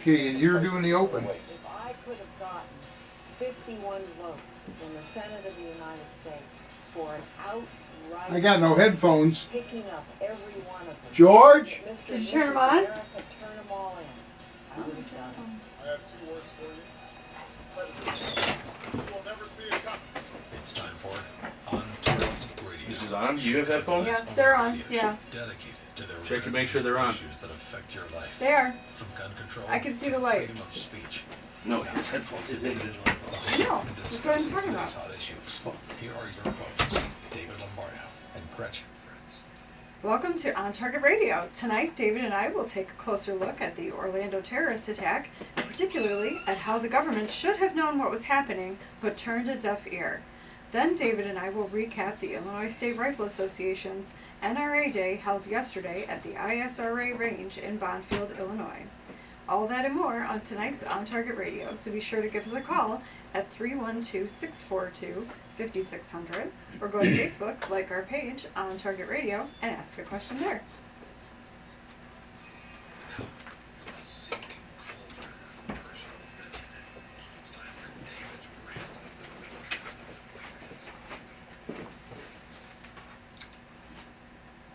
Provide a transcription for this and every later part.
Okay, and you're doing the open. If I could have gotten 51 votes in the Senate of the United States for an outright... I got no headphones. ...picking up every one of them. George? Did you turn them on? America turn them all in. I would have done it. I have 2 words for you. You will never see it coming. It's time for On Target Radio. This is on? Do you have headphones? Yeah, they're on. Yeah. Dedicated to the Check to make sure they're on. issues that affect your life. They are. From gun control I can see the to light. freedom of speech. No, his headphones is individual. I know. That's what I'm talking about. Hot issues. Here are your hosts, David Lombardo and Gretchen Fritz. Welcome to On Target Radio. Tonight, David and I will take a closer look at the Orlando terrorist attack, and particularly at how the government should have known what was happening, but turned a deaf ear. Then David and I will recap the Illinois State Rifle Association's NRA Day held yesterday at the ISRA range in Bonnfield, Illinois. All that and more on tonight's On Target Radio, so be sure to give us a call at 312-642-5600 or go to Facebook, like our page, On Target Radio, and ask a question there.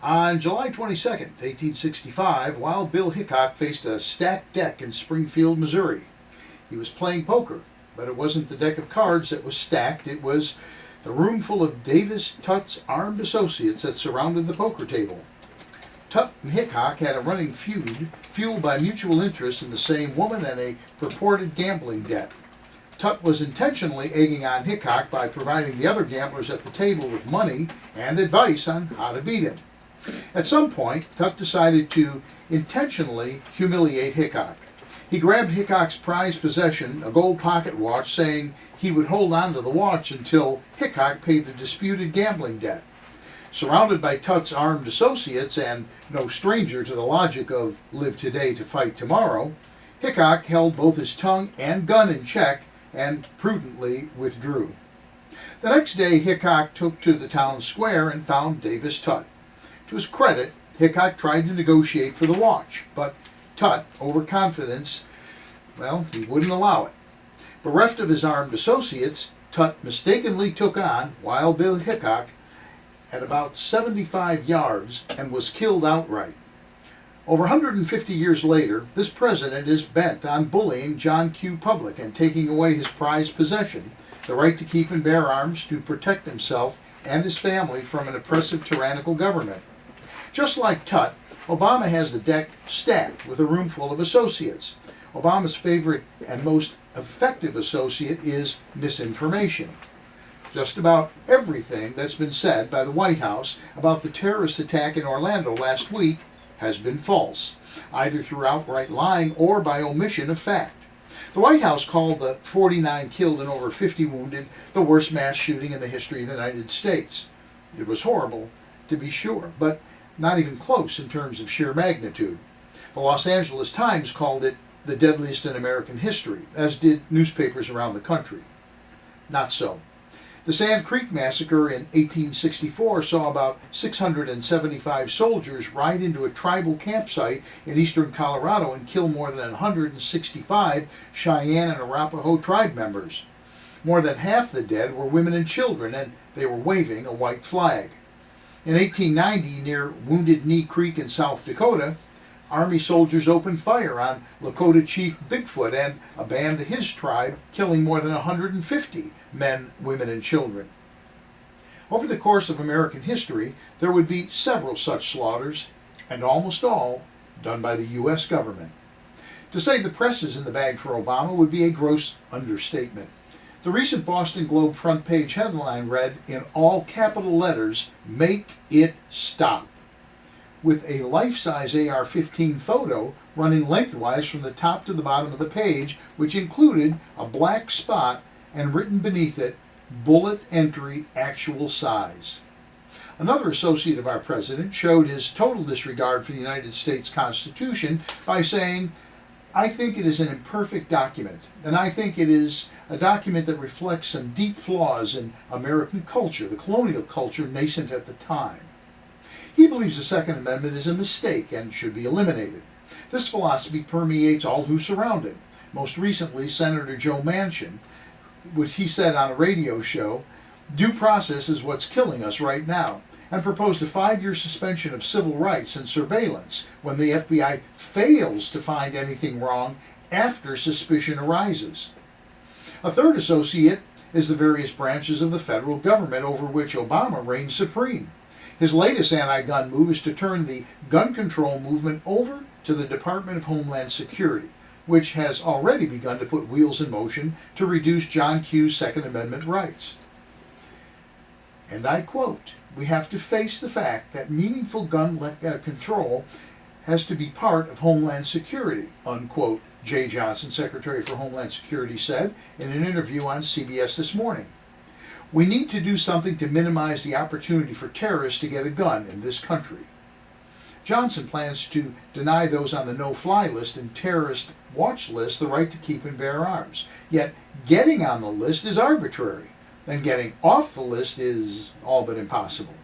On July 22nd, 1865, Wild Bill Hickok faced a stacked deck in Springfield, Missouri. He was playing poker, but it wasn't the deck of cards that was stacked. It was the room full of Davis Tutt's armed associates that surrounded the poker table. Tutt and Hickok had a running feud, fueled by mutual interest in the same woman and a purported gambling debt. Tutt was intentionally egging on Hickok by providing the other gamblers at the table with money and advice on how to beat him. At some point, Tutt decided to intentionally humiliate Hickok. He grabbed Hickok's prized possession, a gold pocket watch, saying he would hold on to the watch until Hickok paid the disputed gambling debt. Surrounded by Tutt's armed associates and no stranger to the logic of live today to fight tomorrow, Hickok held both his tongue and gun in check and prudently withdrew. The next day, Hickok took to the town square and found Davis Tutt. To his credit, Hickok tried to negotiate for the watch, but Tutt, overconfidence, he wouldn't allow it. Bereft of his armed associates, Tutt mistakenly took on Wild Bill Hickok at about 75 yards and was killed outright. Over 150 years later, this president is bent on bullying John Q. Public and taking away his prized possession, the right to keep and bear arms to protect himself and his family from an oppressive tyrannical government. Just like Tutt, Obama has the deck stacked with a room full of associates. Obama's favorite and most effective associate is misinformation. Just about everything that's been said by the White House about the terrorist attack in Orlando last week has been false, either through outright lying or by omission of fact. The White House called the 49 killed and over 50 wounded the worst mass shooting in the history of the United States. It was horrible, to be sure, but not even close in terms of sheer magnitude. The Los Angeles Times called it the deadliest in American history, as did newspapers around the country. Not so. The Sand Creek Massacre in 1864 saw about 675 soldiers ride into a tribal campsite in eastern Colorado and kill more than 165 Cheyenne and Arapaho tribe members. More than half the dead were women and children, and they were waving a white flag. In 1890, near Wounded Knee Creek in South Dakota, Army soldiers opened fire on Lakota Chief Bigfoot and a band of his tribe, killing more than 150 men, women, and children. Over the course of American history, there would be several such slaughters, and almost all done by the U.S. government. To say the press is in the bag for Obama would be a gross understatement. The recent Boston Globe front page headline read, in all capital letters, "Make it stop," with a life-size AR-15 photo running lengthwise from the top to the bottom of the page, which included a black spot and written beneath it, "Bullet entry actual size." Another associate of our president showed his total disregard for the United States Constitution by saying, "I think it is an imperfect document, and I think it is a document that reflects some deep flaws in American culture, the colonial culture nascent at the time." He believes the Second Amendment is a mistake and should be eliminated. This philosophy permeates all who surround him. Most recently, Senator Joe Manchin, which he said on a radio show, due process is what's killing us right now, and proposed a 5-year suspension of civil rights and surveillance when the FBI fails to find anything wrong after suspicion arises. A third associate is the various branches of the federal government over which Obama reigns supreme. His latest anti-gun move is to turn the gun control movement over to the Department of Homeland Security, which has already begun to put wheels in motion to reduce John Q's Second Amendment rights. And I quote, "We have to face the fact that meaningful gun control has to be part of Homeland Security," unquote, Jay Johnson, Secretary for Homeland Security, said in an interview on CBS this morning. "We need to do something to minimize the opportunity for terrorists to get a gun in this country." Johnson plans to deny those on the no-fly list and terrorist watch list the right to keep and bear arms. Yet getting on the list is arbitrary, and getting off the list is all but impossible.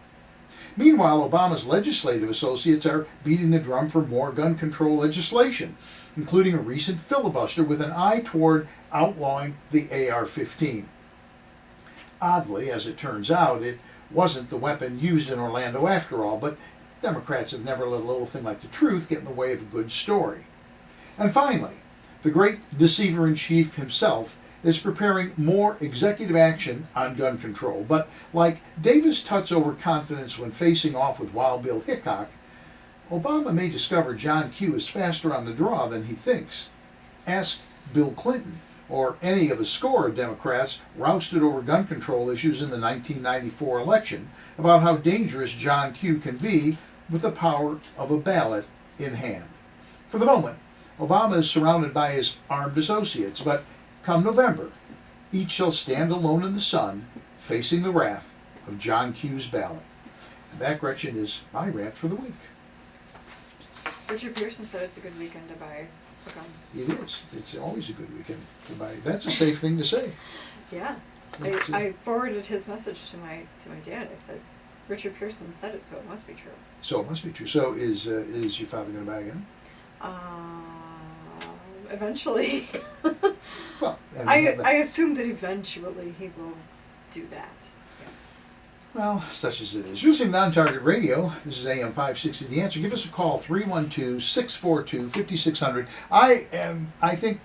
Meanwhile, Obama's legislative associates are beating the drum for more gun control legislation, including a recent filibuster with an eye toward outlawing the AR-15. Oddly, as it turns out, it wasn't the weapon used in Orlando after all, but Democrats have never let a little thing like the truth get in the way of a good story. And finally, the great deceiver-in-chief himself is preparing more executive action on gun control, but like Davis Tutt's overconfidence when facing off with Wild Bill Hickok, Obama may discover John Q is faster on the draw than he thinks. Ask Bill Clinton, or any of a score of Democrats rousted over gun control issues in the 1994 election, about how dangerous John Q can be with the power of a ballot in hand. For the moment, Obama is surrounded by his armed associates, but come November, each shall stand alone in the sun, facing the wrath of John Q's ballot. And that, Gretchen, is my rant for the week. Richard Pearson said it's a good weekend to buy a gun. It is. It's always a good weekend to buy. That's a safe thing to say. Yeah. I forwarded his message to my dad. I said, Richard Pearson said it, so it must be true. So it must be true. So is your father going to buy a gun? Eventually. Well, and I assume that eventually he will do that. Yes. well, such as it is. Using non-target radio, this is AM560 The Answer. Give us a call, 312-642-5600. I think,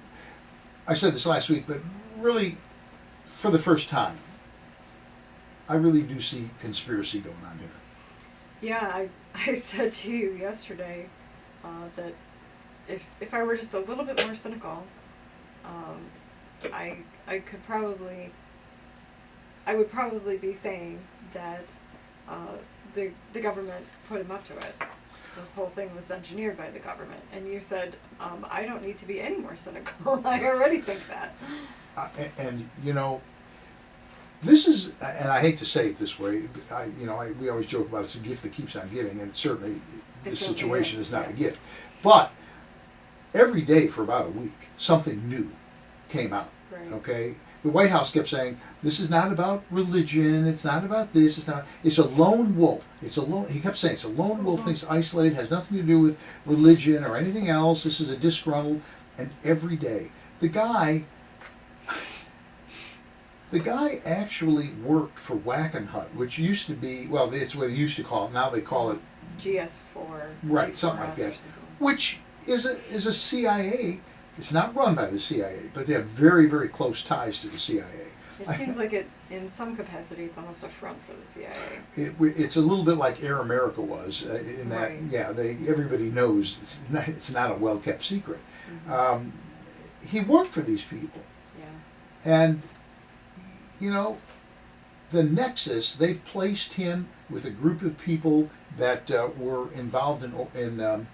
I said this last week, but really, for the first time, I really do see conspiracy going on here. Yeah, I said to you yesterday that if I were just a little bit more cynical, I would probably be saying that the government put him up to it. This whole thing was engineered by the government, and you said I don't need to be any more cynical. I already think that. And you know, this is, and I hate to say it this way, we always joke about it's a gift that keeps on giving, and certainly this situation is not a gift. But every day for about a week, something new came out. Right. Okay, the White House kept saying this is not about religion. It's not about this. It's not. It's a lone wolf. He kept saying it's a lone wolf. Thing's isolated. Has nothing to do with religion or anything else. This is a disgruntled. And every day, the guy actually worked for Wackenhut, which used to be, well, it's what they used to call it. Now they call it GS4. Right, something like that. Which is a CIA. It's not run by the CIA, but they have very, very close ties to the CIA. It seems like it, in some capacity, it's almost a front for the CIA. It's a little bit like Air America was in that, Right. yeah, everybody knows it's not a well-kept secret. Mm-hmm. He worked for these people. Yeah. And, you know, the nexus, they've placed him with a group of people that were involved in Oregon,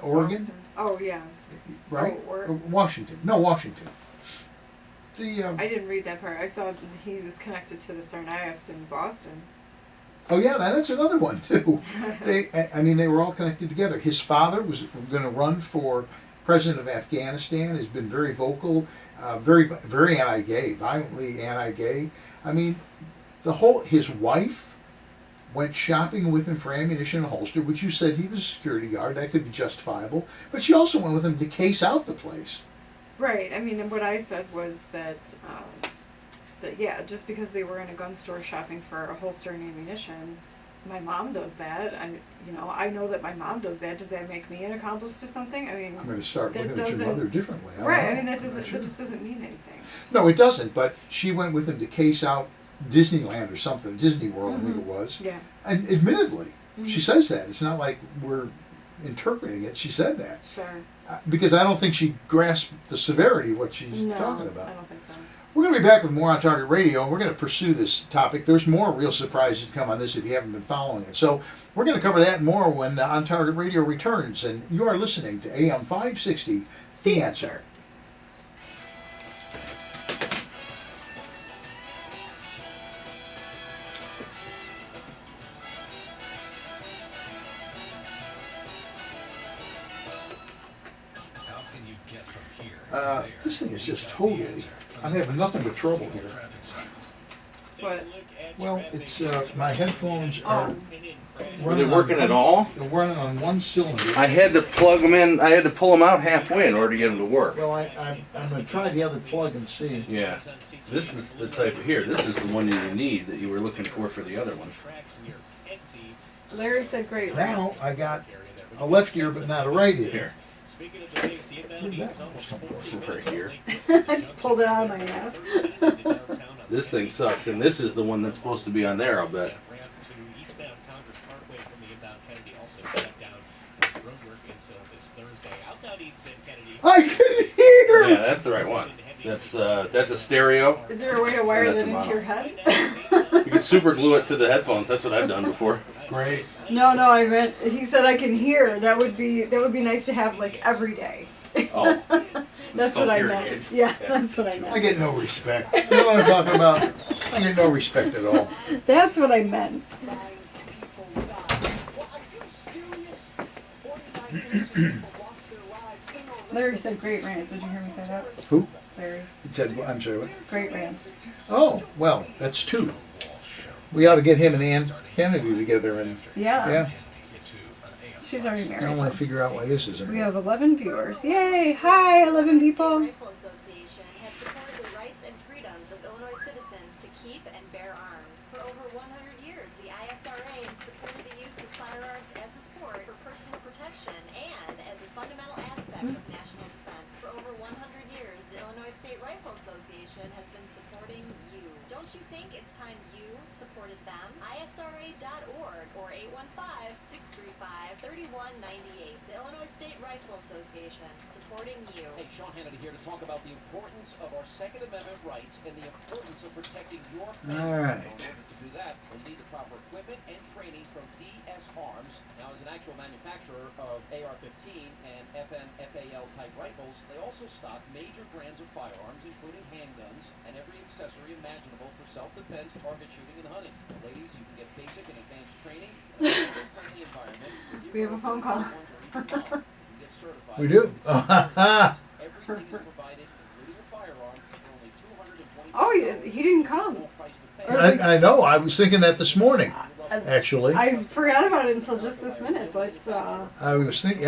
Boston. Oh, yeah. right? Oh, Washington. No, Washington. I didn't read that part. I saw that he was connected to the Tsarnaevs in Boston. Oh yeah, that's another one too. They were all connected together. His father was going to run for president of Afghanistan. Has been very vocal, very, very anti-gay, violently anti-gay. I mean, his wife went shopping with him for ammunition and holster, which you said he was a security guard. That could be justifiable. But she also went with him to case out the place. Right. I mean, and what I said was that, yeah, just because they were in a gun store shopping for a holster and ammunition, my mom does that. I know that my mom does that. Does that make me an accomplice to something? I mean, I'm going to start that looking at your doesn't- mother differently. I don't right. know. I mean, I'm not sure. that just doesn't mean anything. No, it doesn't. But she went with him to case out Disneyland or something, Disney World, I think it was. Yeah. And admittedly, she says that. It's not like we're interpreting it. She said that. Sure. Because I don't think she grasped the severity of what she's No, talking about. I don't think so. We're going to be back with more on Target Radio, and we're going to pursue this topic. There's more real surprises to come on this if you haven't been following it. So we're going to cover that and more when On Target Radio returns. And you are listening to AM560, The Answer. How can you get from here to there? This thing is just totally, I'm having nothing but trouble here. But Well, it's my headphones are Were they working at all? They're running on one cylinder. I had to plug them in. I had to pull them out halfway in order to get them to work. Well, I'm going to try the other plug and see. Yeah. This is the type here. This is the one you need that you were looking for the other one. Larry said great rant. Now I got a left ear but not a right ear. Here. Where'd that come from? Right here. I just pulled it out of my ass. This thing sucks, and this is the one that's supposed to be on there, I'll bet. I can hear! Yeah, that's the right one. That's a stereo. Is there a way to wire That's that a into model. your head? You can super glue it to the headphones. That's what I've done before. Great. No, I meant he said I can hear. That would be nice to have like every day. Oh. That's what I meant. Periods. Yeah, that's what I I meant. get no respect. You know what I'm talking about? I get no respect at all. That's what I meant. Larry said great rant. Did you hear me say that? Who? Larry, He said, I'm sorry, what? great rant. Oh, well, that's two. We ought to get him and Ann Kennedy together and, yeah. She's already I married. want to figure out why this isn't. We have 11 viewers. Yay! Hi, 11 people. Rifle Association has supported the rights and freedoms of Illinois citizens to keep and bear arms. For over 100 years, the ISRA has supported the use of firearms as a sport for personal protection and as a fundamental aspect of national defense. For over 100 years, the Illinois State Rifle Association has been supporting you. Don't you think it's time you supported them? ISRA.org or 815-635-3198. The Illinois State Rifle Association, supporting you. Hey, Sean Hannity here to talk about the importance of our Second Amendment rights and the importance of protecting your family. All right. In order to do that, we'll need the proper equipment and training from DS Arms. Now, as an actual manufacturer of AR-15 and FMFAL type rifles, they also stock major brands of firearms, including handguns and every accessory imaginable for self-defense, target shooting, and hunting. Now, ladies, you can get basic and advanced training in a friendly environment. We have a phone call. You can get certified. We do. Everything is provided, including a firearm, for only $220. Oh, he didn't come. Small price to pay. I know. I was thinking that this morning, actually. I forgot about it until just this minute, but I was thinking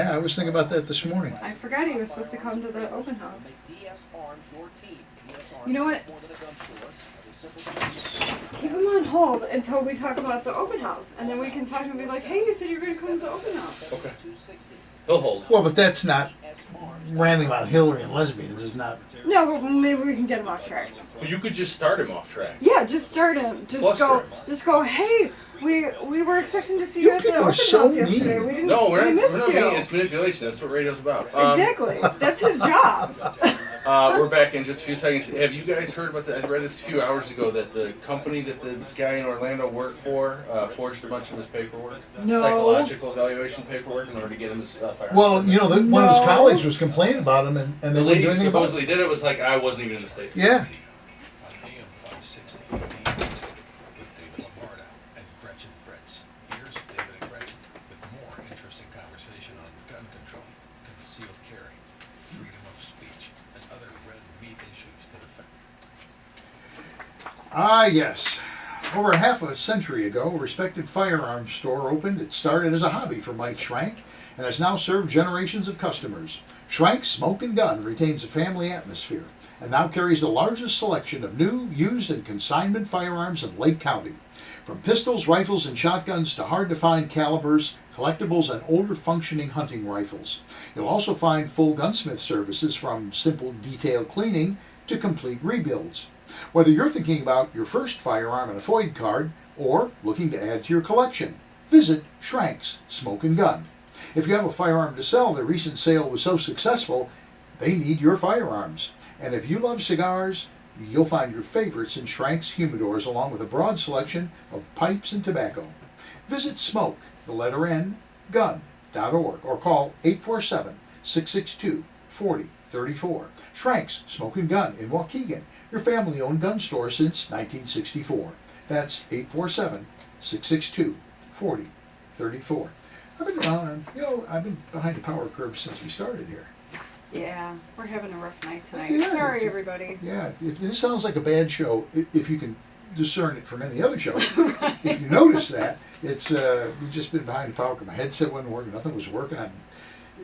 about that this morning. I forgot he was supposed to come to the open house. Make DS Arms your team. DS Arms You know what? is more than a gun store. It's a simple Keep him on hold until we talk about the open house, and then we can talk to him and be like, "Hey, you said you were going to come to the open house." Okay. 260. He'll hold. Well, but that's not DS Arms. ranting about Hillary and lesbians. Is not. No, but maybe we can get him off track. Well, you could just start him off track. Yeah, just start him. Fluster him. Just go. Hey, we were expecting to see you at the people are open so house yesterday. mean. We didn't. No, we're we not. missed We're not you. mean. It's manipulation. That's what radio's about. Exactly. That's his job. We're back in just a few seconds. Have you guys heard about that? I read this a few hours ago that the company that the guy in Orlando worked for forged a bunch of his paperwork, No. psychological evaluation paperwork, in order to get him his firearm. Well, you know, one of his No. colleagues was complaining about him, and the they wouldn't lady do who anything about it. supposedly did it was like, I wasn't even in the state. Yeah. On AM560 The Answer with David Lombardo and Gretchen Fritz. Here's David and Gretchen with more interesting conversation on gun control, concealed carry, freedom of speech, and other red meat issues that affect. Ah, yes. Over half a century ago, a respected firearms store opened. It started as a hobby for Mike Schrank and has now served generations of customers. Schrank's Smoke and Gun retains a family atmosphere and now carries the largest selection of new, used, and consignment firearms in Lake County. From pistols, rifles, and shotguns to hard-to-find calibers, collectibles, and older functioning hunting rifles. You'll also find full gunsmith services from simple detail cleaning to complete rebuilds. Whether you're thinking about your first firearm and a FOID card or looking to add to your collection, visit Schrank's Smoke and Gun. If you have a firearm to sell, their recent sale was so successful, they need your firearms. And if you love cigars, you'll find your favorites in Schrank's humidors along with a broad selection of pipes and tobacco. Visit smoke, the letter N, gun.org or call 847-662-4034. Schrank's Smoke and Gun in Waukegan, your family-owned gun store since 1964. That's 847-662-4034. I've been around, I've been behind the power curve since we started here. Yeah, we're having a rough night tonight. Yeah, Sorry, everybody. Yeah, if this sounds like a bad show, if you can discern it from any other show, Right. if you notice that, it's we've just been behind the power curve. My headset wasn't working, nothing was working.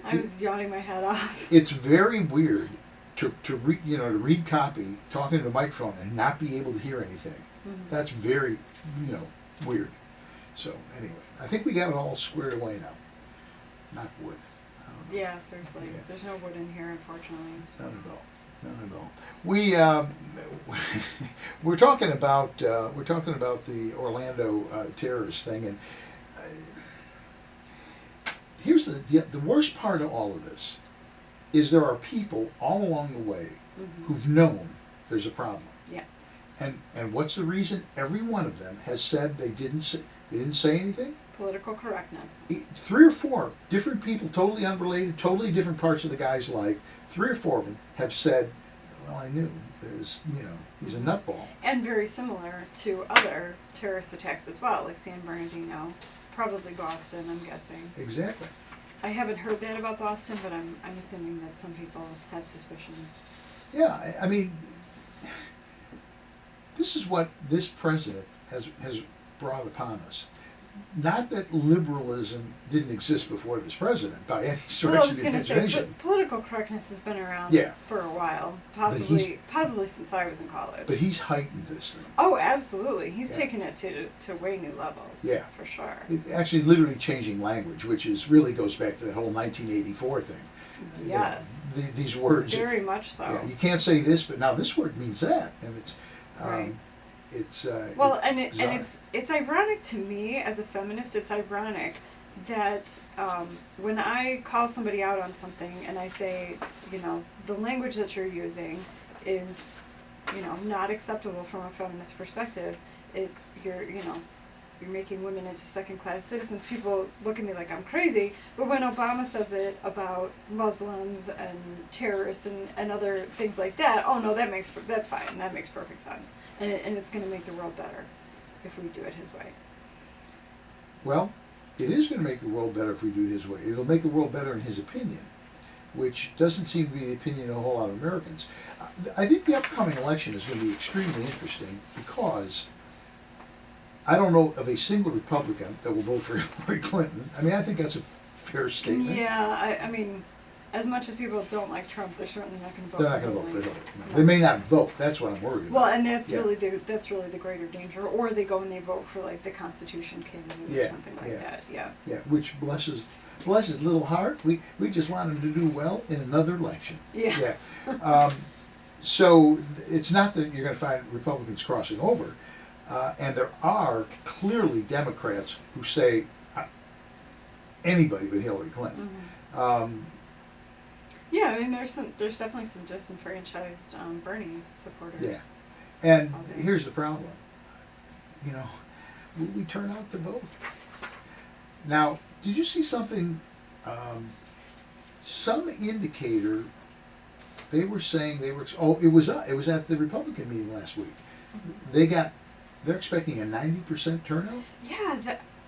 I was yawning my head off. It's very weird to read copy, talking to the microphone, and not be able to hear anything. Mhm. That's very, weird. So anyway, I think we got it all squared away now. Knock wood. I don't know. Yeah, seriously. Yeah. There's no wood in here, unfortunately. None at all. None at all. We're talking about the Orlando terrorist thing, and here's the worst part of all of this is there are people all along the way Mhm. who've known there's a problem. Yeah. And what's the reason? Every one of them has said they didn't say anything. Political correctness. 3 or 4 different people, totally unrelated, totally different parts of the guy's life. 3 or 4 of them have said, "Well, I knew. There's, he's a nutball." And very similar to other terrorist attacks as well, like San Bernardino, probably Boston, I'm guessing. Exactly. I haven't heard that about Boston, but I'm assuming that some people had suspicions. Yeah, I mean, this is what this president has brought upon us. Not that liberalism didn't exist before this president by any stretch Well, I of was the going to say, imagination. political correctness has been around Yeah. for a while, But he's- possibly since I was in college. But he's heightened this thing. Oh, absolutely. He's Yeah. taken it to way new levels. Yeah. For sure. Actually, literally changing language, which is really goes back to that whole 1984 thing. Yes. These words. Very much so. Yeah, you can't say this, but now this word means that, and it's. Right. Well, it's ironic to me as a feminist. It's ironic that when I call somebody out on something and I say, the language that you're using is, not acceptable from a feminist perspective. You're making women into second-class citizens. People look at me like I'm crazy. But when Obama says it about Muslims and terrorists and other things like that, oh no, that's fine. That makes perfect sense. And it's going to make the world better if we do it his way. Well, it is going to make the world better if we do it his way. It'll make the world better in his opinion, which doesn't seem to be the opinion of a whole lot of Americans. I think the upcoming election is going to be extremely interesting because I don't know of a single Republican that will vote for Hillary Clinton. I mean, I think that's a fair statement. Yeah, I mean, as much as people don't like Trump, they're certainly not going to vote. They're not going to vote for Hillary. No. They may not vote. That's what I'm worried about. Well, and that's Yeah. really the greater danger. Or they go and they vote for like the Constitution candidate or something like that. Yeah. Yeah, which bless his little heart. We just want him to do well in another election. Yeah. So it's not that you're going to find Republicans crossing over, and there are clearly Democrats who say anybody but Hillary Clinton. Mm-hmm. Yeah, I mean, there's definitely some disenfranchised Bernie supporters. Yeah, and here's the problem. Will we turn out to vote? Now, did you see something? Some indicator. They were saying it was at the Republican meeting last week. They're expecting a 90% turnout. Yeah,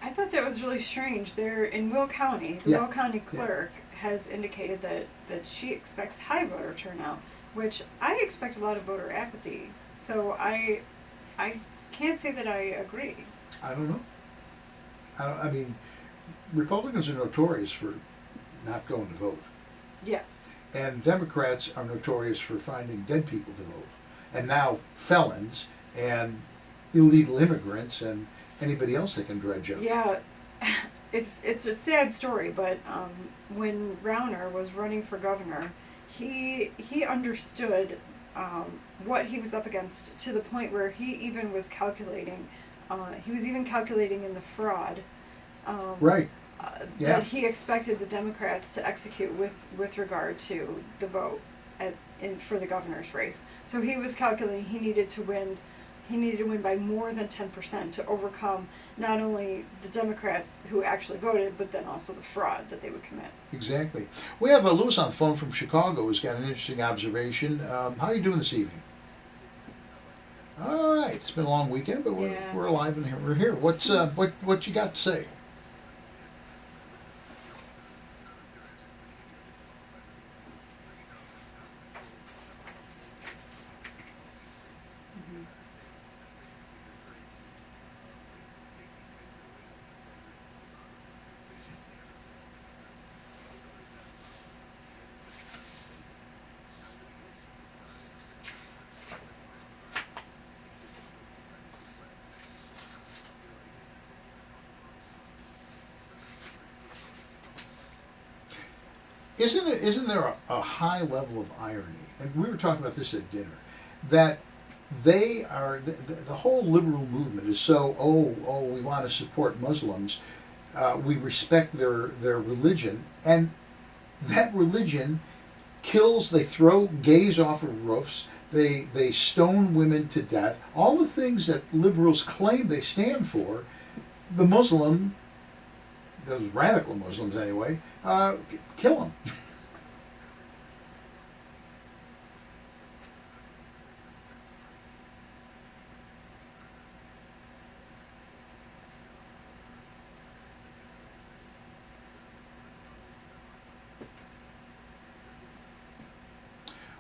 I thought that was really strange. They're in Will County. The Will County clerk has indicated that she expects high voter turnout, which I expect a lot of voter apathy. So I can't say that I agree. I don't know. I mean, Republicans are notorious for not going to vote. Yes. And Democrats are notorious for finding dead people to vote. And now felons and illegal immigrants and anybody else they can dredge up. Yeah, it's a sad story, but when Rauner was running for governor, he understood what he was up against to the point where he even was calculating. He was even calculating in the fraud. Right. Yeah. That he expected the Democrats to execute with regard to the vote for the governor's race. So he was calculating he needed to win by more than 10% to overcome not only the Democrats who actually voted, but then also the fraud that they would commit. Exactly. We have Lewis on the phone from Chicago who's got an interesting observation. How are you doing this evening? All right. It's been a long weekend, but we're alive and here. We're here. What you got to say? Isn't there a high level of irony? And we were talking about this at dinner, that they are the whole liberal movement is so we want to support Muslims, we respect their religion, and that religion kills. They throw gays off of roofs. They stone women to death. All the things that liberals claim they stand for, the Muslim. Those radical Muslims anyway, kill them.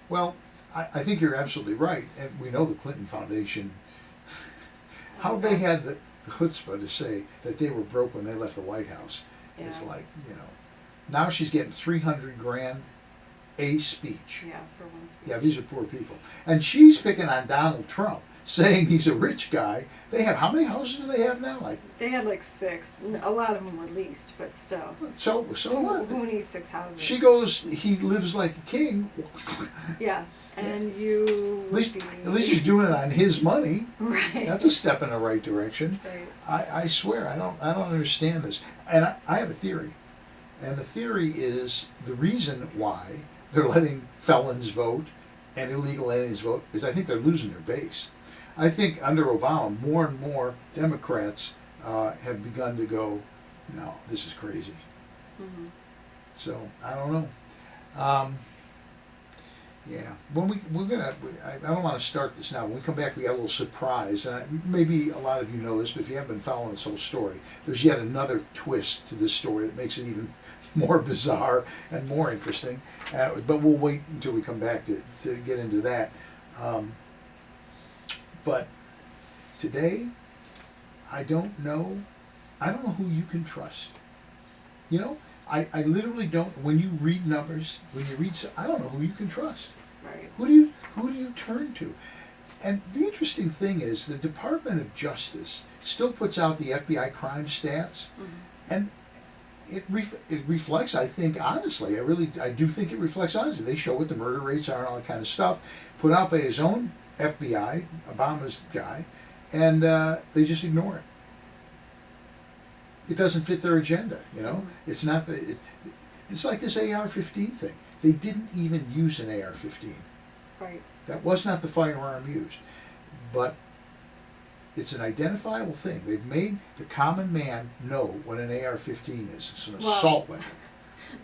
Well, I think you're absolutely right, and we know the Clinton Foundation, how they had the chutzpah to say that they were broke when they left the White House. Yeah. It's like, now she's getting $300,000 a speech. Yeah, for one speech. Yeah, these are poor people. And she's picking on Donald Trump, saying he's a rich guy. They have, how many houses do they have now? They had 6. A lot of them were leased, but still. So what? Who needs 6 houses? She goes, he lives like a king. Yeah, and you. At least he's doing it on his money. Right. That's a step in the right direction. Right. I swear, I don't understand this. And I have a theory. And the theory is the reason why they're letting felons vote and illegal aliens vote is I think they're losing their base. I think under Obama, more and more Democrats have begun to go, no, this is crazy. Mm-hmm. So I don't know. Yeah, I don't want to start this now. When we come back, we got a little surprise. Maybe a lot of you know this, but if you haven't been following this whole story, there's yet another twist to this story that makes it even more bizarre and more interesting. But we'll wait until we come back to get into that. But today, I don't know who you can trust. I literally don't. When you read numbers, I don't know who you can trust. Right. Who do you turn to? And the interesting thing is, the Department of Justice still puts out the FBI crime stats, and it reflects. I think honestly, I do think it reflects honestly. They show what the murder rates are and all that kind of stuff, put out by his own FBI, Obama's guy, and they just ignore it. It doesn't fit their agenda, It's not it's like this AR-15 thing. They didn't even use an AR-15. Right. That was not the firearm used. But it's an identifiable thing. They've made the common man know what an AR-15 is. It's an assault weapon.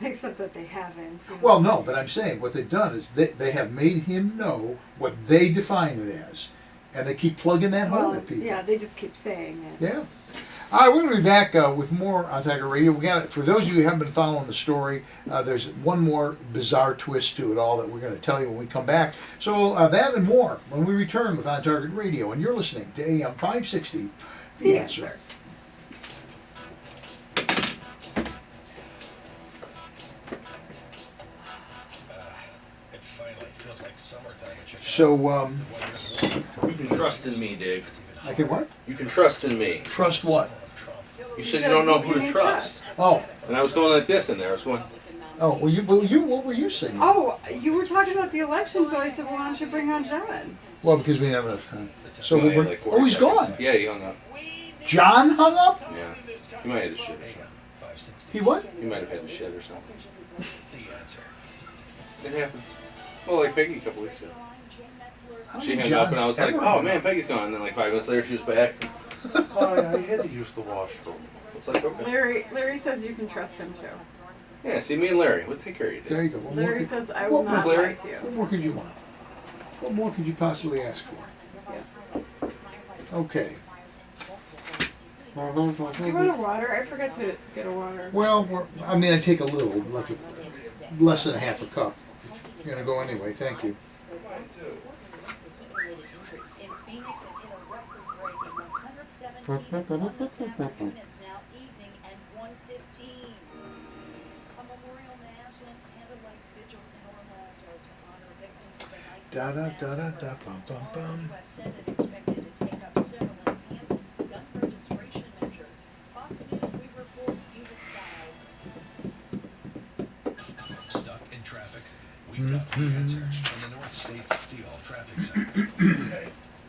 Except that they haven't. Well, no, but I'm saying what they've done is they have made him know what they define it as. And they keep plugging that hole at people. Yeah, they just keep saying it. Yeah. All right, we're going to be back with more on Tiger Radio. We got it. For those of you who haven't been following the story, there's one more bizarre twist to it all that we're going to tell you when we come back. So that and more when we return with On Target Radio. And you're listening to AM560, The Answer. It finally feels like summertime. So, You can trust in me, Dave. I can what? You can trust in me. Trust what? You said you don't know who to trust. Oh, And I was going like this in there. I was going, oh, well, what were you saying? Oh, you were talking about the election, so I said, well, why don't you bring on John? Well, because we didn't have enough time. So "Oh, we're, yeah, like 40 oh, he's seconds." gone. Yeah, he hung up. John hung up? Yeah. He might have had a shit or something. He what? He might have had a shit or something. The answer. It happens. Well, like Peggy a couple weeks ago. How She many hung up and I Johns was like, ever oh hung man, up? Peggy's gone. And then like 5 minutes later, she was back. Oh, I had to use the washroom. It's like, okay. Larry says you can trust him too. Yeah, see, me and Larry, we'll take care of you, There Dave. you go. What more Larry could- says I will what not more- lie to you. What more could you want? What more could you possibly ask for? Okay. Do you want a water? I forgot to get a water. Well, I take a little, like less than a half a cup. You're gonna go anyway. Thank you. In Phoenix, it hit a record-breaking 117 this afternoon. It's now evening and 1:15. A memorial mass and candlelight vigil in Orlando to honor victims of the Da da Nightclub da da Massacre. da bum bum bum. U.S. Senate expected to take up several enhanced gun registration measures. Fox News, we report you decide. Stuck in traffic? We've got the answer. From the North States Steel Traffic Center.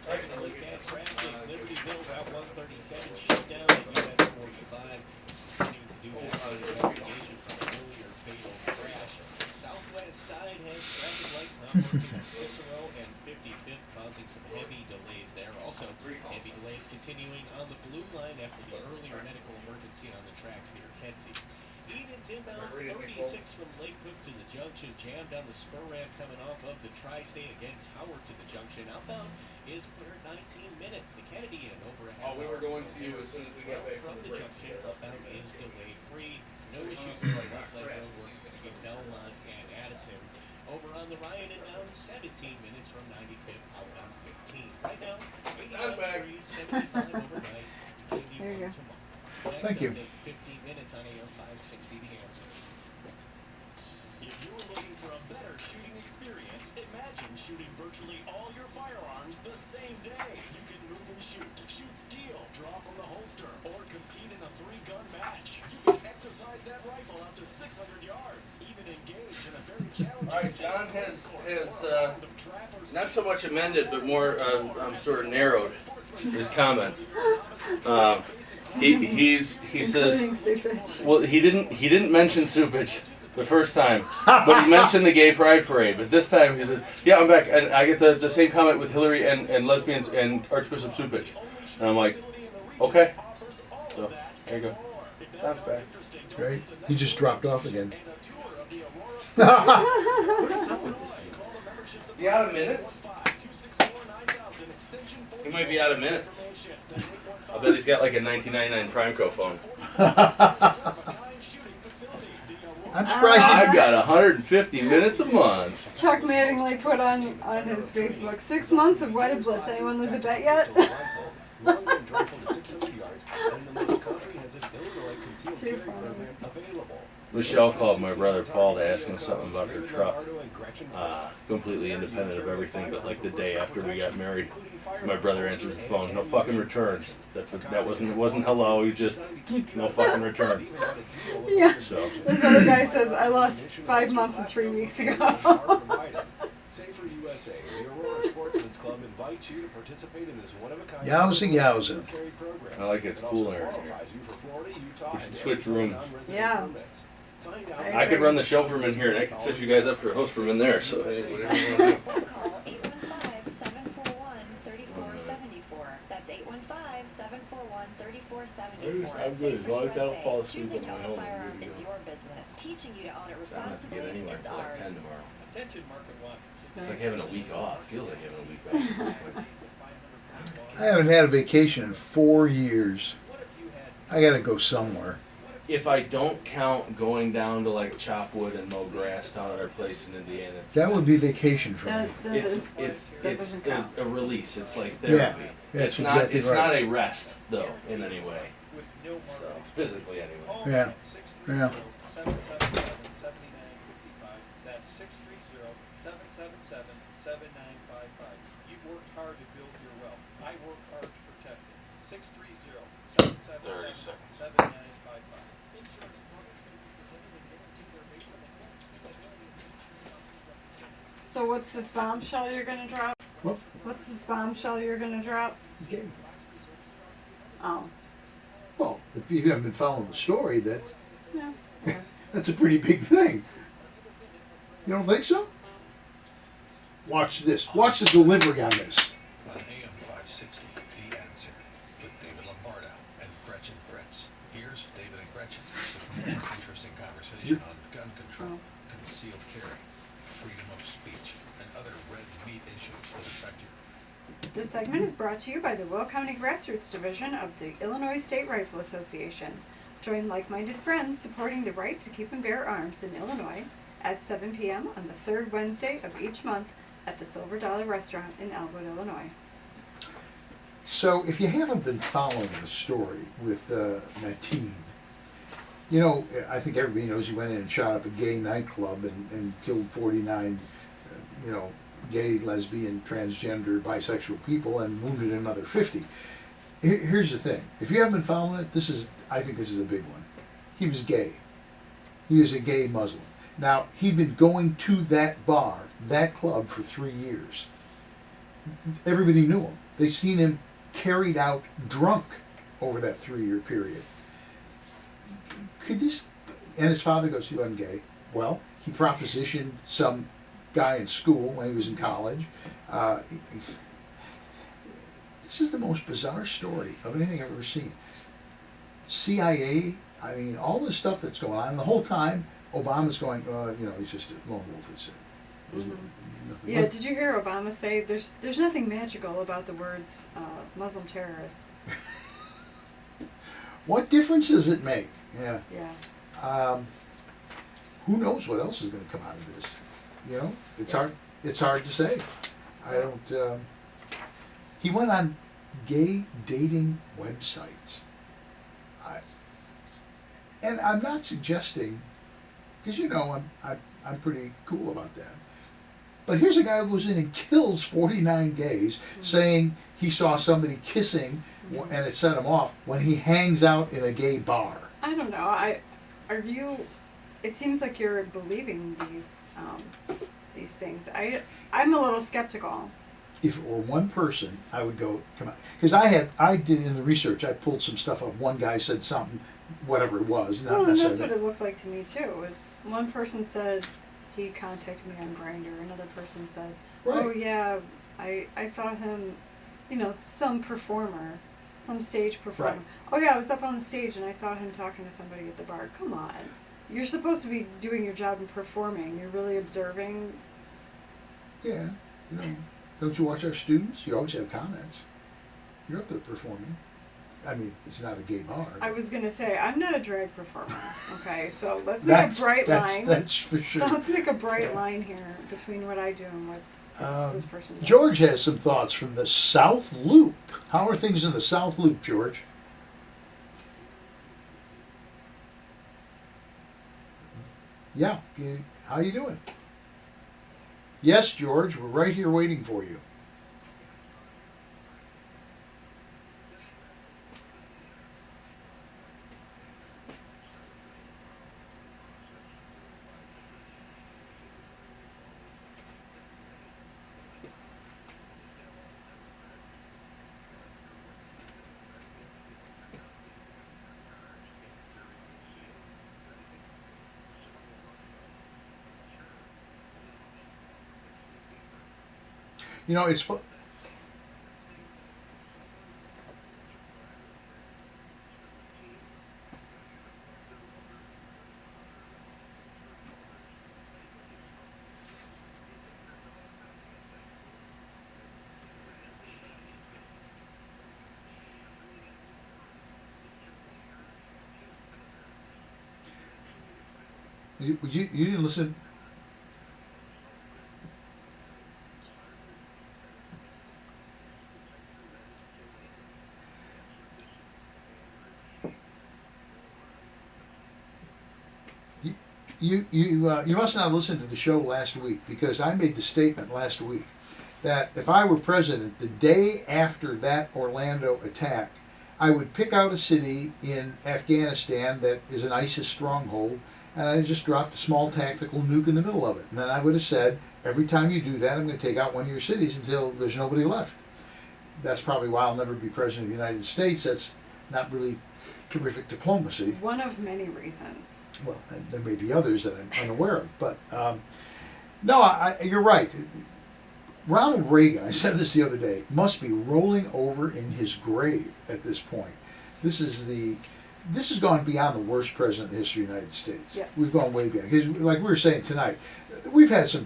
Taking a look at traffic, Libertyville Route 137 shut down at US 45. Continuing to do that for the investigation from an earlier fatal crash. Southwest side has traffic lights not working at Cicero and 55th, causing some heavy delays there. Also, heavy delays continuing on the blue line after the earlier medical emergency on the tracks near Kedzie. Eden's inbound 36 from Lake Cook to the Junction, jammed on the spur ramp coming off of the Tri-State, again Howard to the Junction. Outbound is clear 19 minutes. The Kennedy in over a half Oh, we were hour going to you as soon as we got back from from the the break. Junction. Upbound is delay free. No issues with the left leg road work between Belmont and Addison. Over on the Ryan inbound, 17 minutes from 95th, outbound 15. Right now, 89 degrees, 75 overnight, 91 There you go. tomorrow. Thank you. 15 minutes on AM560 The Answer. If you're looking for a better shooting experience, imagine shooting virtually all your firearms the same day. You can move and shoot steel, draw from the holster, or compete in a 3-gun match. You can exercise that rifle out to 600 yards, even engage in a very challenging Alright, John has round of trap or not so much amended, but more sort of narrowed his comment. He says, Including seepage. well, he didn't mention soupage the first time, but he mentioned the gay pride parade. But this time he said, yeah, I'm back, and I get the same comment with Hillary and lesbians and Archbishop Soupage, and I'm like, okay, so there you go. That's back. Right? He just dropped off again. Is he out of minutes? He might be out of minutes. I bet he's got like a 1999 Primeco phone. I'm surprised he I've got 150 minutes a month. Chuck Mattingly put on his Facebook, 6 months of wedded bliss. Anyone lose a bet yet? long-range rifle to 600 yards and the most comprehensive Illinois concealed Too carry funny. program available. Michelle called my brother Paul to ask him something about her truck. Lombardo and Gretchen Fritz. Completely independent of everything, but like the day after we got married, my brother answers the phone. No fucking returns. It wasn't hello. You just no fucking returns. Yeah. So This other guy says, I lost 5 months and 3 weeks ago. Safer USA, the Aurora Sportsman's Club invites you to participate in this one-of-a-kind Yowza, yowza. carry program. I like it's It cool also in here. qualifies you for Florida, Utah, We should and switch Arizona rooms. non-resident Yeah. permits. Find out I I could run the show from in here, and I could set you guys up for a host from in there. So hey, whatever you want to do. Or call 815-741-3474. That's 815-741-3474. I'm good, as long as I don't fall asleep Choosing on to my own a own, firearm I'm good to is go. your business. Teaching you to own it I don't have to responsibly get anywhere is until like 10 ours. tomorrow. Attention market watchers. It's like having a week off. Feels like having a week off at this point. I haven't had a vacation in 4 years. What if you had I gotta go somewhere. If I don't count going down to like chop wood and mow grass down at our place in Indiana, That would be vacation for me. it's doesn't count. a release. It's like therapy. Yeah, It's that's not exactly it's right. not a rest though in any way. With no So marketing. physically anyway. Call Yeah. Rant, 630-777-7955. That's 630-777-7955. You've worked hard to build your wealth. I work hard to protect it. 630-777-7955. Insurance products may be presented and guarantees are based on the facts and ability of the insurance company's representatives. So what's this bombshell you're gonna drop? What? What's this bombshell you're gonna drop? Okay. Oh. Well, if you haven't been following the story, No. that's a pretty big thing. You don't think so? Watch this. Watch the delivery on this. On AM560 The Answer with David Lombardo and Gretchen Fritz. Here's David and Gretchen with more interesting conversation on gun control, concealed carry, freedom of speech, and other red meat issues that affect you. This segment is brought to you by the Will County Grassroots Division of the Illinois State Rifle Association. Join like-minded friends supporting the right to keep and bear arms in Illinois at 7 p.m. on the third Wednesday of each month at the Silver Dollar Restaurant in Elwood, Illinois. So, if you haven't been following the story with Mateen, you know, I think everybody knows he went in and shot up a gay nightclub and killed 49, gay, lesbian, transgender, bisexual people and wounded another 50. Here's the thing. If you haven't been following it, I think this is a big one. He was gay. He was a gay Muslim. Now, he'd been going to that bar, that club, for 3 years. Everybody knew him. They seen him carried out drunk over that 3-year period. Could this... And his father goes, he wasn't gay. Well, he propositioned some guy in school when he was in college. This is the most bizarre story of anything I've ever seen. CIA, I mean, all this stuff that's going on, and the whole time, Obama's going, he's just a lone wolf. It's nothing. Yeah, did you hear Obama say there's nothing magical about the words Muslim terrorist? What difference does it make? Yeah. Yeah. Who knows what else is going to come out of this? It's hard. It's hard to say. I don't. He went on gay dating websites. And I'm not suggesting, because I'm pretty cool about that. But here's a guy who goes in and kills 49 gays, saying he saw somebody kissing and it set him off when he hangs out in a gay bar. I don't know. It seems like you're believing these things. I'm a little skeptical. If it were one person, I would go, come on. Because I did in the research, I pulled some stuff up. One guy said something, whatever it was. Not Well, and that's necessarily. what it looked like to me too. Was one person said he contacted me on Grindr. Another person said, Right. "Oh yeah, I saw him, some performer, some stage performer. Right. Oh yeah, I was up on the stage and I saw him talking to somebody at the bar. Come on, you're supposed to be doing your job and performing. You're really observing." Yeah. Don't you watch our students? You always have comments. You're up there performing. I mean, it's not a gay bar. I was gonna say I'm not a drag performer. Okay, so let's make a bright line. That's for sure. Let's make a bright line here between what I do and what this person does. George has some thoughts from the South Loop. How are things in the South Loop, George? Yeah. How you doing? Yes, George. We're right here waiting for you. It's fun. You didn't listen. You must not have listened to the show last week, because I made the statement last week that if I were president, the day after that Orlando attack, I would pick out a city in Afghanistan that is an ISIS stronghold, and I just dropped a small tactical nuke in the middle of it. And then I would have said, every time you do that, I'm going to take out one of your cities until there's nobody left. That's probably why I'll never be president of the United States. That's not really terrific diplomacy. One of many reasons. Well, there may be others that I'm unaware of, but no, you're right. Ronald Reagan, I said this the other day, must be rolling over in his grave at this point. This has gone beyond the worst president in the history of the United States. Yes. We've gone way beyond. 'Cause like we were saying tonight, we've had some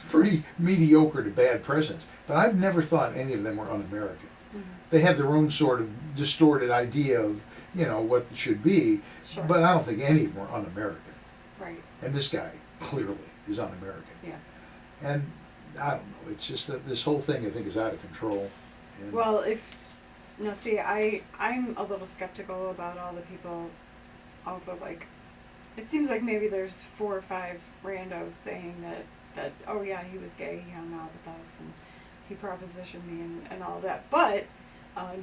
pretty mediocre to bad presidents, but I've never thought any of them were un-American. Mm-hmm. They have their own sort of distorted idea of, what it should be, Sure. but I don't think any of them are un-American. Right. And this guy clearly is un-American. Yeah. And I don't know. It's just that this whole thing, I think, is out of control. And Well, I'm a little skeptical about all the people, it seems like maybe there's 4 or 5 randos saying that oh yeah, he was gay, he hung out with us, and he propositioned me and all that. But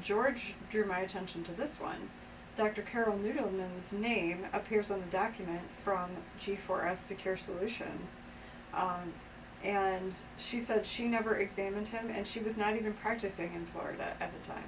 George drew my attention to this one. Dr. Carol Noodleman's name appears on the document from G4S Secure Solutions. And she said she never examined him, and she was not even practicing in Florida at the time.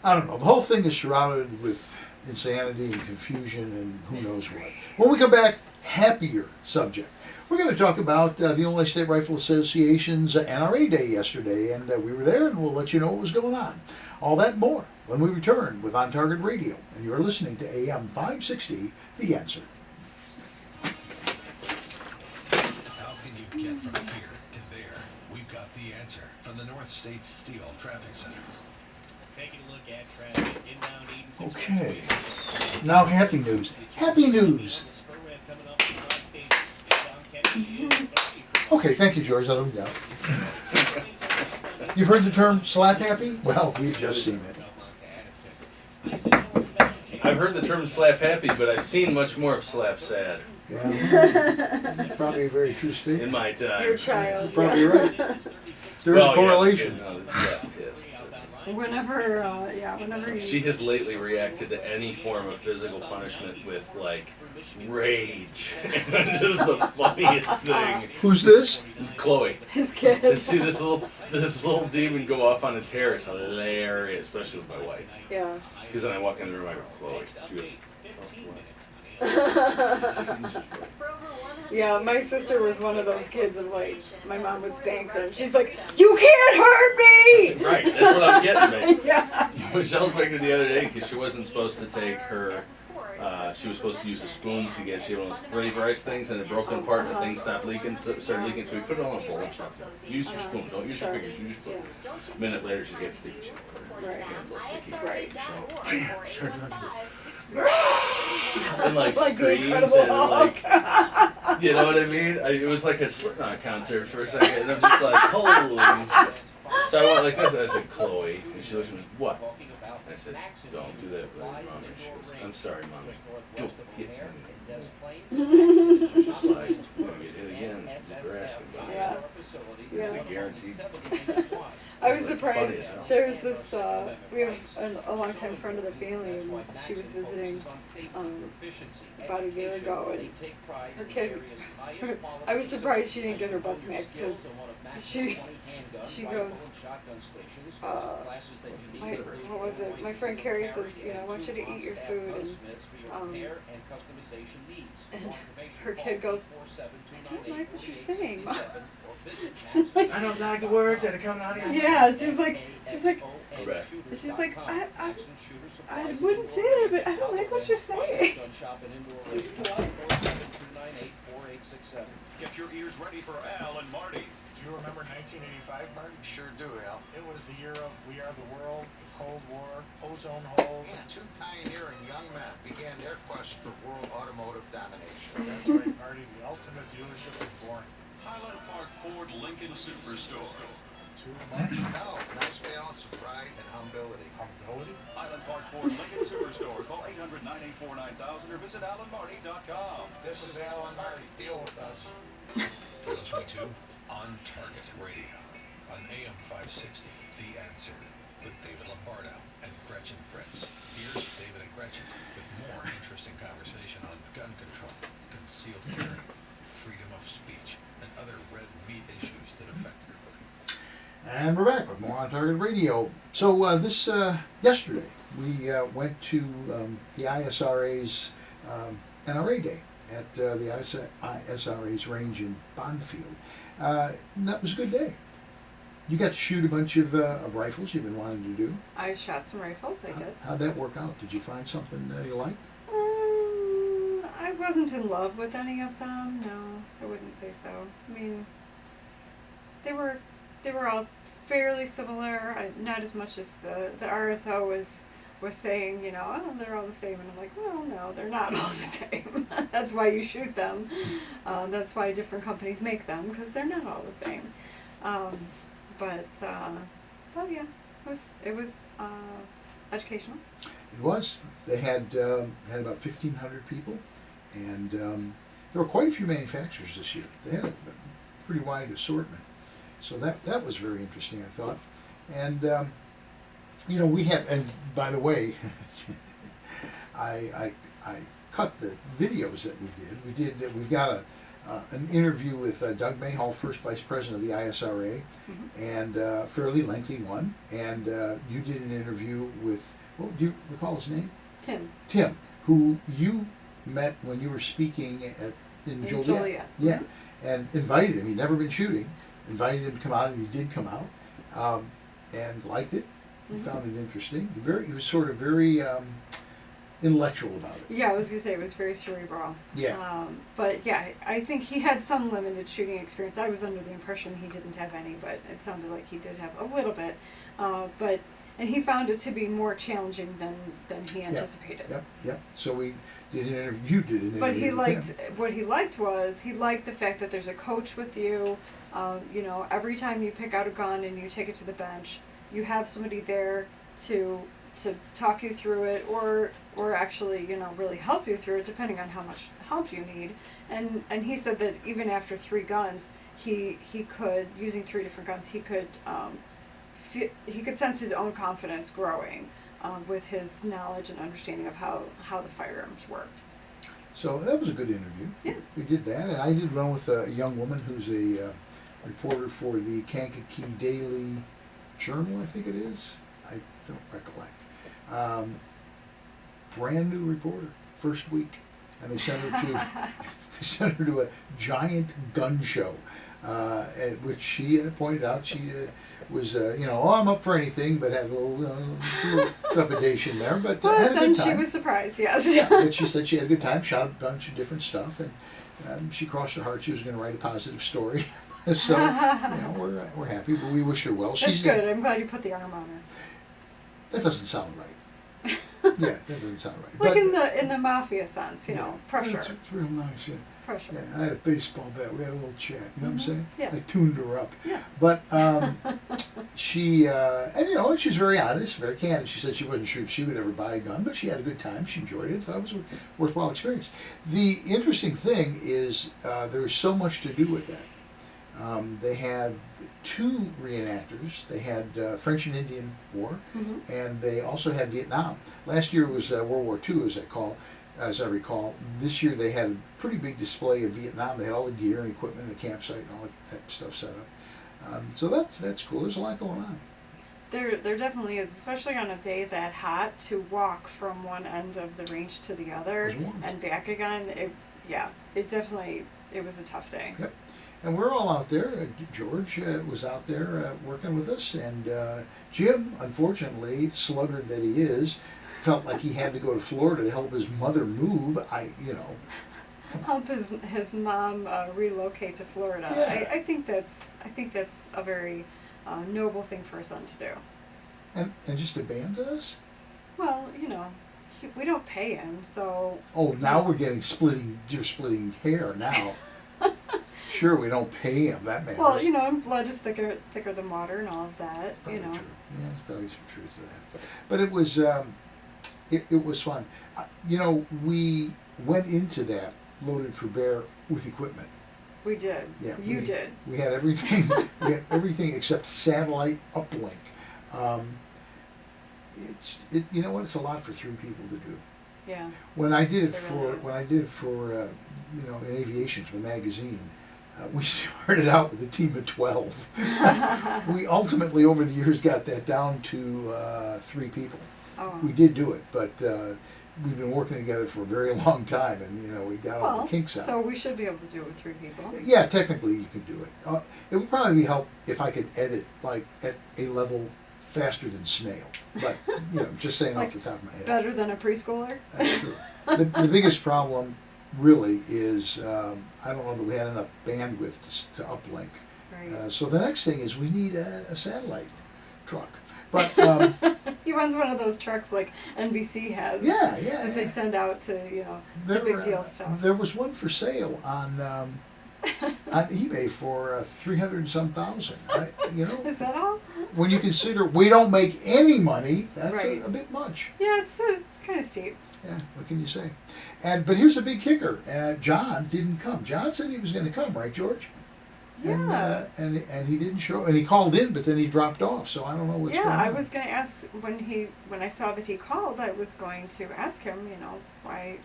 I don't know. The whole thing is shrouded with insanity and confusion and who knows what. When we come back, happier subject. We're going to talk about the Illinois State Rifle Association's NRA Day yesterday, and we were there, and we'll let you know what was going on. All that and more when we return with On Target Radio, and you're listening to AM560, The Answer. How can you get from here to there? We've got the answer from the North States Steel Traffic Center. Taking a look at traffic inbound Eden. Okay. Now, happy news. Happy news. Okay, thank you, George. I don't doubt. You've heard the term slap happy? Well, we've just seen it. I've heard the term slap happy, but I've seen much more of slap sad Yeah. Probably a very true in statement. my time. Your child. Probably right. There's a correlation. Yeah, no, it's slap pissed. Whenever you... She has lately reacted to any form of physical punishment with, like, rage. Just the funniest thing. Who's this? Chloe. His kid. To see this little demon go off on a tear is hilarious, especially with my wife. Yeah. Because then I walk in the room, I go, Chloe. She goes, Yeah, my sister was one of those kids, and like, my mom would spank her. She's like, "You can't hurt me!" right, that's what I'm getting at. Yeah. Michelle was making it the other day because she wasn't supposed to take her, she was supposed to use a spoon to get, she had one of those ready for ice things, and it broke apart and the thing stopped leaking, started leaking, so we put it on a bowl and stuff. Use your spoon, don't use your fingers, use your spoon. A minute later, she gets sticky. She put her hands all sticky. Right. And like Like the screams Incredible and like, you know what I mean? It was like a Slipknot concert for a second, and I'm just like, holy shit. So I went like this, and I said, Chloe, and she looked at me, what? I said, don't do that, Mommy. She goes, I'm sorry, Mommy. Don't hit me. Just like, I'm gonna get hit again. You're asking, but Yeah. it's a guarantee. I was Like, surprised. funny as hell. There's this, we have a longtime friend of the family, and she was visiting about a year ago, and her kid, I was surprised she didn't get her butt smacked, because she goes, what was it? My friend Carrie says, I want you to eat your food, and her kid goes, I don't like what you're saying, Mom. I don't like the words that are coming out of your mouth. Yeah, she's like, Right. I wouldn't say that, but I don't like what you're saying. Get your ears ready for Al and Marty. Do you remember 1985, Marty? Sure do, Al. It was the year of We Are the World, the Cold War, ozone holes, and two pioneering young men began their quest for world automotive domination. That's right, Marty. The ultimate dealership was born. Highland Park Ford Lincoln Superstore. Too much No, nice balance of pride and humility. humility. Highland Park Ford Lincoln Superstore. Call 800-984-9000 or visit AlanMarty.com. This is Alan Marty. Deal with us. You're listening to On Target Radio on AM560 The Answer with David Lombardo and Gretchen Fritz. Here's David and Gretchen with more interesting conversation on gun control, concealed carry, freedom of speech, and other red meat issues that affect everybody. And we're back with more On Target Radio. So yesterday we went to the ISRA's NRA Day at the ISRA's range in Bondfield. And that was a good day. You got to shoot a bunch of rifles you've been wanting to do. I shot some rifles, I did. How'd that work out? Did you find something you liked? I wasn't in love with any of them, no, I wouldn't say so. I mean, they were all fairly similar, not as much as the RSO was saying, you know, oh, they're all the same, and I'm like, well, no, they're not all the same. That's why you shoot them. That's why different companies make them, because they're not all the same. But yeah, it was educational. It was. They had about 1,500 people, and there were quite a few manufacturers this year. They had a pretty wide assortment, so that was very interesting, I thought. And you know, we had, and by the way, I cut the videos that we've got an interview with Doug Mayhall, first vice president of the ISRA, and a fairly lengthy one. And you did an interview with, what do you recall his name? Tim, who you met when you were speaking in Joliet. Yeah, and invited him. He'd never been shooting. Invited him to come out, and he did come out, and liked it. He found it interesting. He was sort of very intellectual about it. Yeah, I was going to say it was very cerebral. Yeah. But yeah, I think he had some limited shooting experience. I was under the impression he didn't have any, but it sounded like he did have a little bit. And he found it to be more challenging than he anticipated. Yep. So we did an interview. You did an interview. But what he liked was the fact that there's a coach with you. You know, every time you pick out a gun and you take it to the bench, you have somebody there to talk you through it, or actually, you know, really help you through it, depending on how much help you need. And he said that even after 3 guns, he could, using 3 different guns, he could sense his own confidence growing with his knowledge and understanding of how the firearms worked. So that was a good interview. Yeah. We did that, and I did one with a young woman who's a reporter for the Kankakee Daily Journal, I think it is. I don't recollect. Brand new reporter, first week, and they sent her to a giant gun show, at which she pointed out she was, you know, I'm up for anything, but had a little trepidation there, but had a good time. She was surprised, yes. Yeah, but she said she had a good time, shot a bunch of different stuff, and she crossed her heart she was going to write a positive story. So, you know, we're happy, but we wish her well. That's good. I'm glad you put the arm on her. That doesn't sound right. Yeah, that doesn't sound right. Like but, in the mafia sense, you know, pressure. It's real nice, yeah. Pressure. Yeah, I had a baseball bat. We had a little chat. You know what I'm saying? Yeah. I tuned her up. Yeah. But she, and you know, she was very honest, very candid. She said she wasn't sure she would ever buy a gun, but she had a good time. She enjoyed it. Thought it was a worthwhile experience. The interesting thing is there was so much to do with that. They had 2 reenactors. They had French and Indian War, and they also had Vietnam. Last year was World War II, as I recall. This year they had a pretty big display of Vietnam. They had all the gear and equipment and the campsite and all that type of stuff set up. So that's cool. There's a lot going on. There definitely is, especially on a day that hot, to walk from one end of the range to the other and back again. It was a tough day. Yep. And we're all out there. George was out there working with us, and Jim, unfortunately, sluggard that he is, felt like he had to go to Florida to help his mother move. Help his mom relocate to Florida. Yeah. I think that's a very noble thing for a son to do. And just abandon us? Well, we don't pay him, so. Oh, now we're getting you're splitting hair now. Sure, we don't pay him, that matters. Well, blood is thicker than water and all of that, Probably you know. true. Yeah, there's probably some truth to that. But it was, it was fun. We went into that loaded for bear with equipment. We did. Yeah, You did. We had everything. We had everything except satellite uplink. You know what? It's a lot for 3 people to do. Yeah. When I did it Really for in aviation for the magazine, we started out with a team of 12. We ultimately, over the years, got that down to 3 people. Oh. We did do it, but we've been working together for a very long time, and we got all the kinks out. So we should be able to do it with 3 people. Yeah, technically you can do it. It would probably be help if I could edit like at a level faster than snail. But just saying off the top of my head. Better than a preschooler? That's true. The biggest problem really is I don't know that we had enough bandwidth to uplink. Right. So the next thing is we need a satellite truck. But He runs one of those trucks like NBC has. Yeah. That they send out to, to big deal stuff. There was one for sale on eBay for 300 and some thousand. Is that all? When you consider we don't make any money, that's Right. a bit much. Yeah, it's kind of steep. Yeah, what can you say? But here's the big kicker. John didn't come. John said he was going to come, right, George? Yeah. And he didn't show. And he called in, but then he dropped off. So I don't know what's going on. Yeah, I was going to ask when I saw that he called. I was going to ask him, why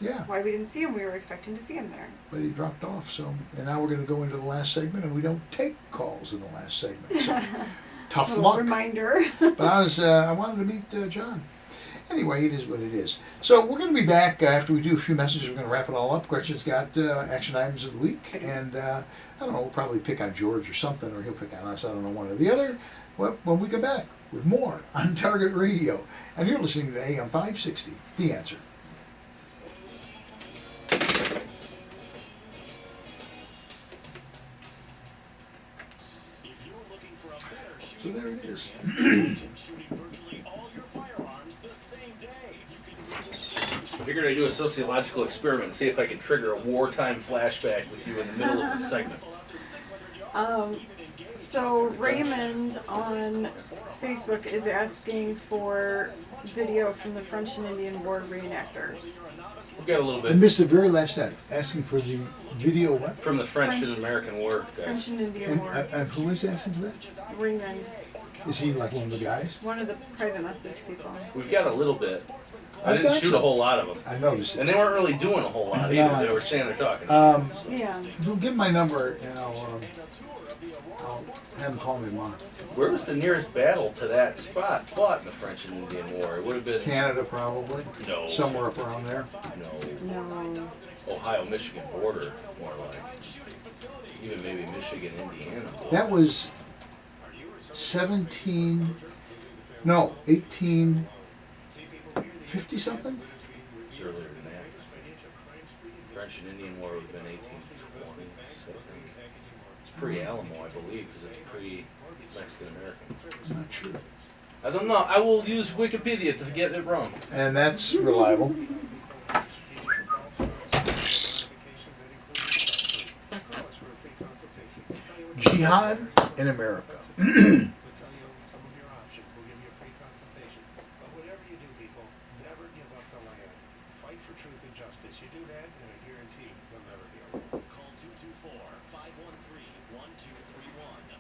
we didn't see him. We were expecting to see him there. But he dropped off. So and now we're going to go into the last segment, and we don't take calls in the last segment. So tough Little luck. Reminder. But I wanted to meet John. Anyway, it is what it is. So we're going to be back after we do a few messages. We're going to wrap it all up. Gretchen's got action items of the week, and I don't know. We'll probably pick on George or something, or he'll pick on us. I don't know, one or the other. Well, when we come back with more on Target Radio, and you're listening to AM560, The Answer. If you're looking for a better So shooting there it is. experience, imagine shooting virtually all your firearms the same day. You can move and shoot. I figured I'd do a sociological experiment and see if I could trigger a wartime flashback with you in the middle of the segment. So Raymond on Facebook is asking for video from the French and Indian War reenactors. We've got a little I bit missed the very last sentence, asking for the video. What? from the French and American War guys. French and Indian And War. who is asking for that? Raymond, Is he like one of the guys? one of the private message people. We've got a little bit. I I've didn't got shoot a some. whole lot of them. I noticed it. And they weren't really doing a whole lot No. either. They were standing there talking. Yeah. We'll give my number and I'll have him call me tomorrow. Where was the nearest battle to that spot fought in the French and Indian War? It would have been Canada, probably. No. Somewhere up around there. No. No. Ohio-Michigan border, more like. Even maybe Michigan, Indiana. That was 1850 something? It's earlier than that. French and Indian War would have been 1820s, I think. It's pre-Alamo, I believe, because it's pre-Mexican-American. I'm not sure. I don't know. I will use Wikipedia to get it wrong. And that's reliable. Jihad in America. Call 224-513-1231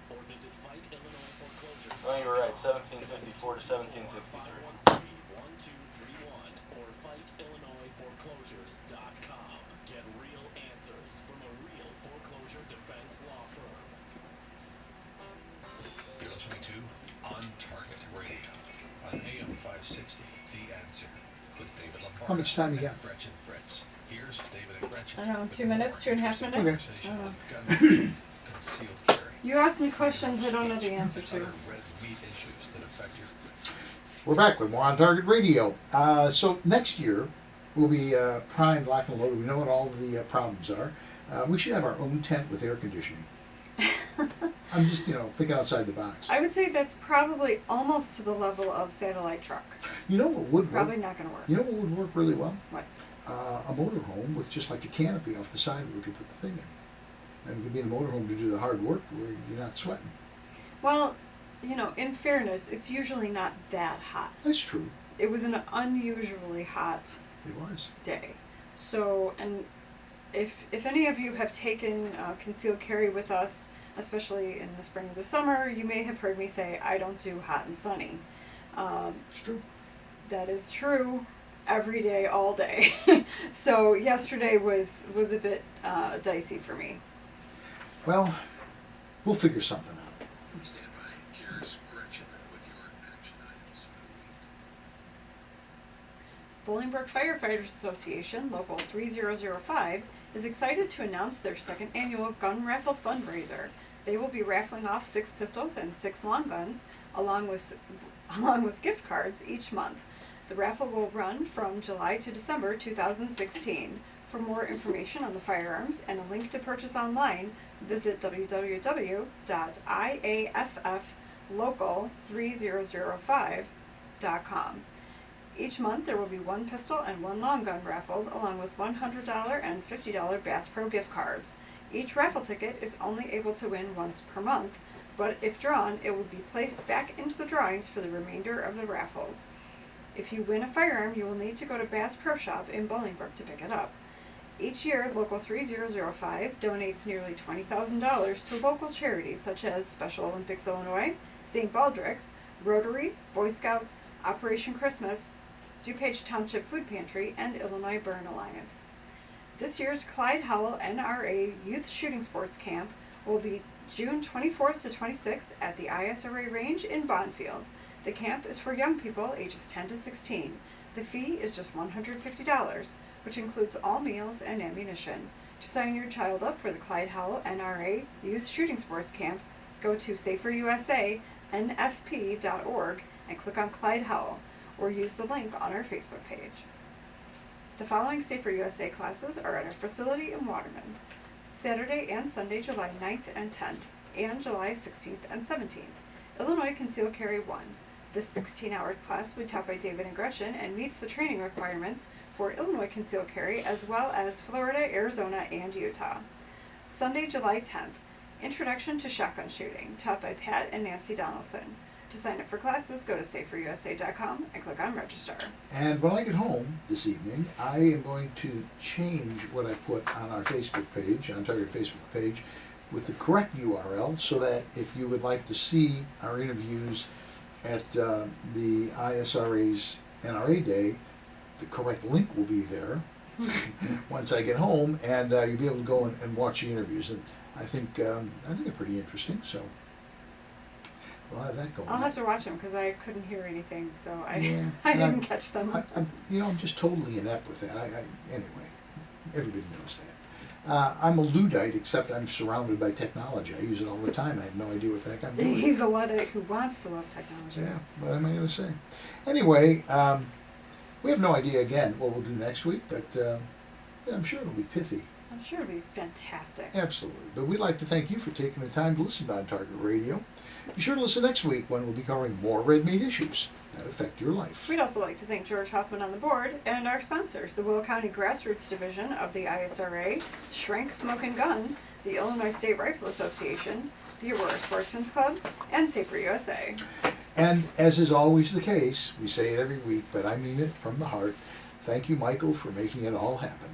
or visit Fight Illinois Foreclosures. Oh, you're right. 1754 to 1763. 513-1231 or FightIllinoisForeclosures.com. Get real answers from a real foreclosure defense law firm. You're listening to On Target Radio on AM560 The Answer with David Lombardo. How much time you got? and Gretchen Fritz. Here's David and Gretchen. I don't know, with 2 minutes, 2.5 minutes? conversation I don't on know. gun control, concealed carry, You ask me questions I don't know the answer and to. other red meat issues that affect your. We're back with more on Target Radio. So next year, we'll be primed, locked, and loaded. We know what all the problems are. We should have our own tent with air conditioning. I'm just, thinking outside the box. I would say that's probably almost to the level of satellite truck. You know what would Probably work? not going to work. You know what would work really well? What? A motorhome with just like a canopy off the side where we could put the thing in. And it could be in a motorhome to do the hard work where you're not sweating. Well, in fairness, it's usually not that hot. That's true. It was an unusually hot It was. day. So, and if any of you have taken concealed carry with us, especially in the spring or the summer, you may have heard me say, I don't do hot and sunny. It's true. That is true every day, all day. So yesterday was a bit dicey for me. Well, we'll figure something out. Stand by. Here's Gretchen with your action items for the week. Bolingbrook Firefighters Association, Local 3005, is excited to announce their second annual gun raffle fundraiser. They will be raffling off 6 pistols and 6 long guns, along with gift cards each month. The raffle will run from July to December 2016. For more information on the firearms and a link to purchase online, visit www.iafflocal3005.com. Each month there will be 1 pistol and 1 long gun raffled, along with $100 and $50 Bass Pro gift cards. Each raffle ticket is only able to win once per month, but if drawn, it will be placed back into the drawings for the remainder of the raffles. If you win a firearm, you will need to go to Bass Pro Shop in Bolingbrook to pick it up. Each year, Local 3005 donates nearly $20,000 to local charities such as Special Olympics Illinois, St. Baldrick's, Rotary, Boy Scouts, Operation Christmas, DuPage Township Food Pantry, and Illinois Burn Alliance. This year's Clyde Howell NRA Youth Shooting Sports Camp will be June 24th to 26th at the ISRA Range in Bonfield. The camp is for young people ages 10 to 16. The fee is just $150, which includes all meals and ammunition. To sign your child up for the Clyde Howell NRA Youth Shooting Sports Camp, go to saferusanfp.org and click on Clyde Howell, or use the link on our Facebook page. The following Safer USA classes are at our facility in Waterman: Saturday and Sunday, July 9th and 10th, and July 16th and 17th. Illinois Concealed Carry 1. This 16-hour class will be taught by David and Gretchen and meets the training requirements for Illinois Concealed Carry as well as Florida, Arizona, and Utah. Sunday, July 10th. Introduction to Shotgun Shooting, taught by Pat and Nancy Donaldson. To sign up for classes, go to saferusa.com and click on Register. And when I get home this evening, I am going to change what I put on our Facebook page, on Target Facebook page, with the correct URL, so that if you would like to see our interviews at the ISRA's NRA Day, the correct link will be there once I get home, and you'll be able to go and watch the interviews. And I think they're pretty interesting, so we'll have that going. I'll have to watch them because I couldn't hear anything, so I Yeah, didn't catch them. I'm just totally inept with that. Anyway, everybody knows that. I'm a Luddite, except I'm surrounded by technology. I use it all the time. I have no idea what the heck I'm doing. He's a Luddite who wants to love technology. Yeah, what am I going to say? Anyway, we have no idea, again, what we'll do next week, but I'm sure it'll be pithy. I'm sure it'll be fantastic. Absolutely. But we'd like to thank you for taking the time to listen to On Target Radio. Be sure to listen next week when we'll be covering more red meat issues that affect your life. We'd also like to thank George Hoffman on the board and our sponsors, the Will County Grassroots Division of the ISRA, Shrank Smoke and Gun, the Illinois State Rifle Association, the Aurora Sportsman's Club, and Safer USA. And as is always the case, we say it every week, but I mean it from the heart, thank you, Michael, for making it all happen.